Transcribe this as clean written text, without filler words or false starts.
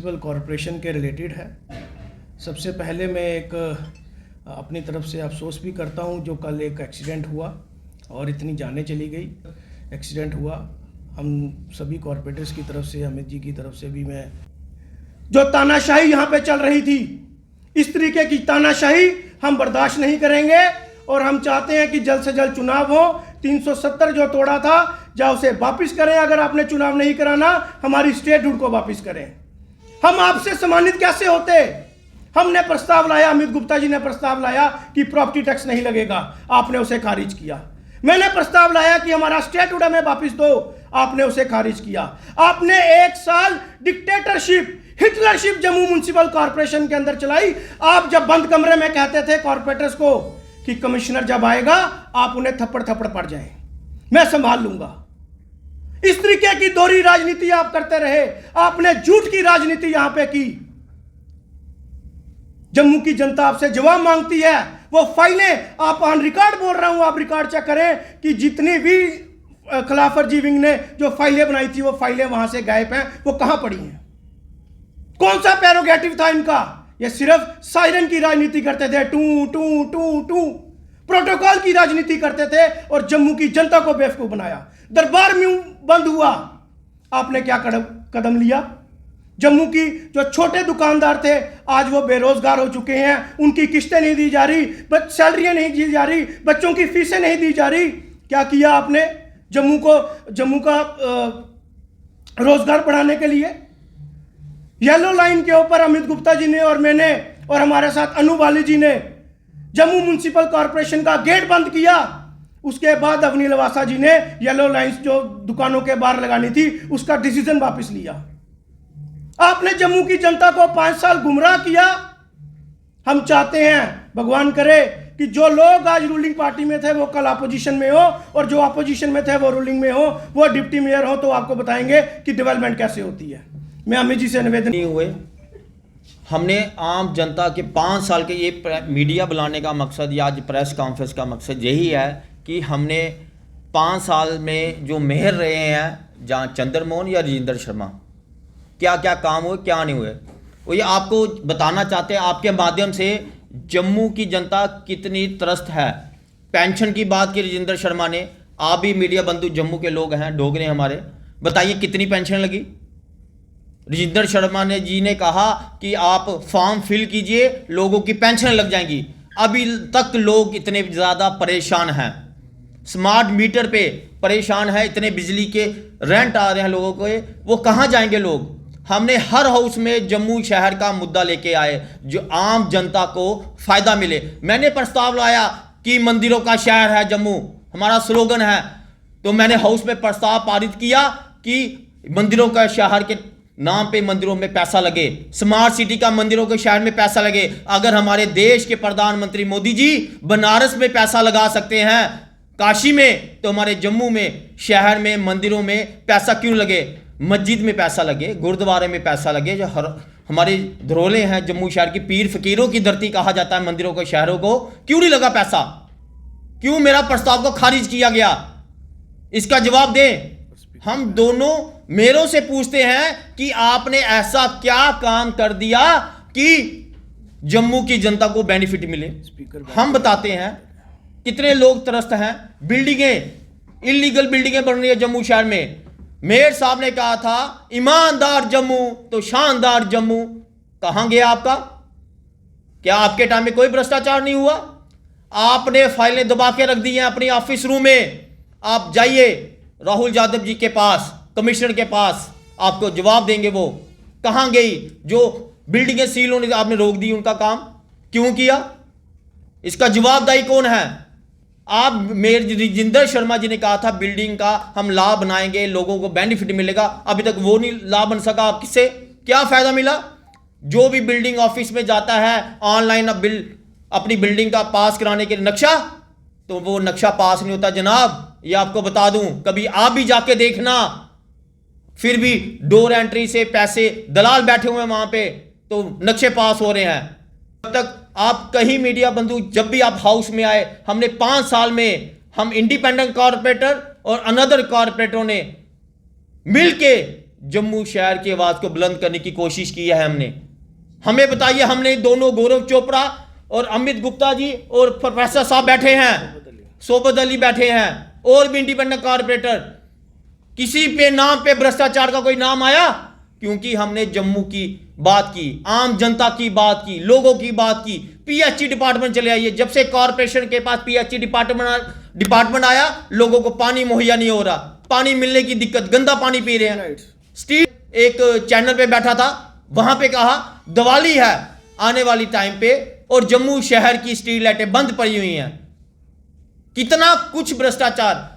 Municipal corporation के related है। सबसे पहले मैं एक अपनी तरफ से अफसोस भी करता हूं जो कल एक एक्सीडेंट हुआ और इतनी जानें चली गई। एक्सीडेंट हुआ, हम सभी कॉरपोरेटर्स की तरफ से, अमित जी की तरफ से भी मैं, जो तानाशाही यहाँ पे चल रही थी, इस तरीके की तानाशाही हम बर्दाश्त नहीं करेंगे और हम चाहते हैं कि जल्द से जल्द चुनाव हो। 370 जो तोड़ा था, या उसे वापस करें। अगर आपने चुनाव नहीं कराना, हमारी स्टेटहुड को वापस करें। हम आपसे सम्मानित कैसे होते? हमने प्रस्ताव लाया, अमित गुप्ता जी ने प्रस्ताव लाया कि प्रॉपर्टी टैक्स नहीं लगेगा, आपने उसे खारिज किया। मैंने प्रस्ताव लाया कि हमारा स्टेटहुड हमें वापस दो, आपने उसे खारिज किया। आपने 1 साल डिक्टेटरशिप, हिटलरशिप जम्मू म्युनिसिपल कॉर्पोरेशन के अंदर चलाई। आप जब बंद कमरे में कहते थे कॉर्पोरेटर्स को कि कमिश्नर जब आएगा आप उन्हें थप्पड़ थप्पड़ पड़ जाएं, मैं संभाल लूंगा। इस तरीके की दोहरी राजनीति आप करते रहे। आपने झूठ की राजनीति यहां पे की। जम्मू की जनता आपसे जवाब मांगती है। वो फाइलें, आप ऑन रिकॉर्ड बोल रहा हूं, आप रिकॉर्ड चेक करें कि जितनी भी खिलाफत विंग ने जो फाइलें बनाई थी, वो फाइलें वहां से गायब हैं। वो कहां पड़ी हैं? कौन सा प्रेरोगेटिव था इनका? ये सिर्फ सायरन की राजनीति करते थे, टू टू टू टू, प्रोटोकॉल की राजनीति करते थे और जम्मू की जनता को बेवकूफ बनाया। दरबार में बंद हुआ, आपने क्या कदम लिया? जम्मू की जो छोटे दुकानदार थे आज वो बेरोजगार हो चुके हैं, उनकी किस्तें नहीं दी जा रही, सैलरियां नहीं दी जा रही, बच्चों की फीसें नहीं दी जा रही। क्या किया आपने जम्मू का रोजगार बढ़ाने के लिए? येलो लाइन के ऊपर अमित गुप्ता जी ने और मैंने और हमारे साथ अनु बाली जी ने जम्मू म्युनिसिपल कॉर्पोरेशन का गेट बंद किया। उसके बाद अवनी लवासा जी ने येलो लाइंस जो दुकानों के बाहर लगानी थी उसका डिसीजन वापस लिया। आपने जम्मू की जनता को 5 साल गुमराह किया। हम चाहते हैं, भगवान करे कि जो लोग आज रूलिंग पार्टी में थे वो कल अपोजिशन में हो, और जो अपोजिशन में थे वो रूलिंग में हो, वो डिप्टी मेयर हो, तो आपको बताएंगे कि डेवलपमेंट कैसे होती है। मैं अमित जी से निवेदन नहीं हुए। हमने आम जनता के 5 साल के ये मीडिया बुलाने का मकसद या आज प्रेस कॉन्फ्रेंस का मकसद यही है कि हमने 5 साल में जो मेयर रहे हैं, जहाँ चंद्रमोहन या राजेंद्र शर्मा, क्या क्या काम हुए, क्या नहीं हुए, वो ये आपको बताना चाहते हैं। आपके माध्यम से जम्मू की जनता कितनी त्रस्त है। पेंशन की बात की राजेंद्र शर्मा ने, आप भी मीडिया बंधु जम्मू के लोग हैं, डोगरे हमारे, बताइए कितनी पेंशन लगी? राजेंद्र शर्मा ने जी ने कहा कि आप फॉर्म फिल कीजिए, लोगों की पेंशन लग जाएंगी। अभी तक लोग इतने ज़्यादा परेशान हैं, स्मार्ट मीटर पे परेशान है, इतने बिजली के रेंट आ रहे हैं लोगों को, वो कहाँ जाएंगे लोग? हमने हर हाउस में जम्मू शहर का मुद्दा लेके आए जो आम जनता को फायदा मिले। मैंने प्रस्ताव लाया कि मंदिरों का शहर है जम्मू, हमारा स्लोगन है, तो मैंने हाउस में प्रस्ताव पारित किया कि मंदिरों का शहर के नाम पे मंदिरों में पैसा लगे, स्मार्ट सिटी का मंदिरों के शहर में पैसा लगे। अगर हमारे देश के प्रधानमंत्री मोदी जी बनारस में पैसा लगा सकते हैं, काशी में, तो हमारे जम्मू में शहर में मंदिरों में पैसा क्यों लगे? मस्जिद में पैसा लगे, गुरुद्वारे में पैसा लगे। जो हमारे धरोले हैं जम्मू शहर की, पीर फकीरों की धरती कहा जाता है मंदिरों के शहरों को, क्यों नहीं लगा पैसा? क्यों मेरा प्रस्ताव को खारिज किया गया? इसका जवाब दें। हम दोनों मेयरों से पूछते हैं कि आपने ऐसा क्या काम कर दिया कि जम्मू की जनता को बेनिफिट मिले? हम बताते हैं कितने लोग त्रस्त हैं। बिल्डिंगें, इलीगल बिल्डिंगें बन रही है जम्मू शहर में। मेयर साहब ने कहा था ईमानदार जम्मू तो शानदार जम्मू, कहां गया आपका? क्या आपके टाइम में कोई भ्रष्टाचार नहीं हुआ? आपने फाइलें दबा के रख दी हैं अपनी ऑफिस रूम में। आप जाइए राहुल यादव जी के पास, कमिश्नर के पास, आपको जवाब देंगे वो कहां गई। जो बिल्डिंगें सील होने आपने रोक दी, उनका काम क्यों किया? इसका जवाबदाही कौन है? आप मेयर राजेंद्र शर्मा जी ने कहा था बिल्डिंग का हम लाभ बनाएंगे, लोगों को बेनिफिट मिलेगा, अभी तक वो नहीं लाभ बन सका। आप किससे क्या फायदा मिला? जो भी बिल्डिंग ऑफिस में जाता है ऑनलाइन अब अपनी बिल्डिंग का पास कराने के नक्शा, तो वो नक्शा पास नहीं होता जनाब, ये आपको बता दूं। कभी आप भी जाके देखना, फिर भी डोर एंट्री से पैसे दलाल बैठे हुए हैं वहां पे, तो नक्शे पास हो रहे हैं। तब तक आप कहीं मीडिया बंधु जब भी आप हाउस में आए, हमने 5 साल में हम इंडिपेंडेंट कॉर्पोरेटर और अनदर कॉर्पोरेटरों ने मिलके जम्मू शहर की आवाज को बुलंद करने की कोशिश की है हमने। हमें बताइए, हमने दोनों गौरव चोपड़ा और अमित गुप्ता जी और प्रोफेसर साहब बैठे हैं, सोबत अली बैठे हैं, और भी इंडिपेंडेंट कारपोरेटर, किसी पे नाम पे भ्रष्टाचार का कोई नाम आया? क्योंकि हमने जम्मू की बात की, आम जनता की बात की, लोगों की बात की। पीएचई डिपार्टमेंट चले आइए, जब से कॉर्पोरेशन के पास पीएचई डिपार्टमेंट आया, लोगों को पानी मुहैया नहीं हो रहा, पानी मिलने की दिक्कत, गंदा पानी पी रहे हैं। स्टीव एक चैनल पे बैठा था, वहां पे कहा दिवाली है आने वाली टाइम पे और जम्मू शहर की स्ट्रीट लाइटें बंद पड़ी हुई हैं। कितना कुछ भ्रष्टाचार।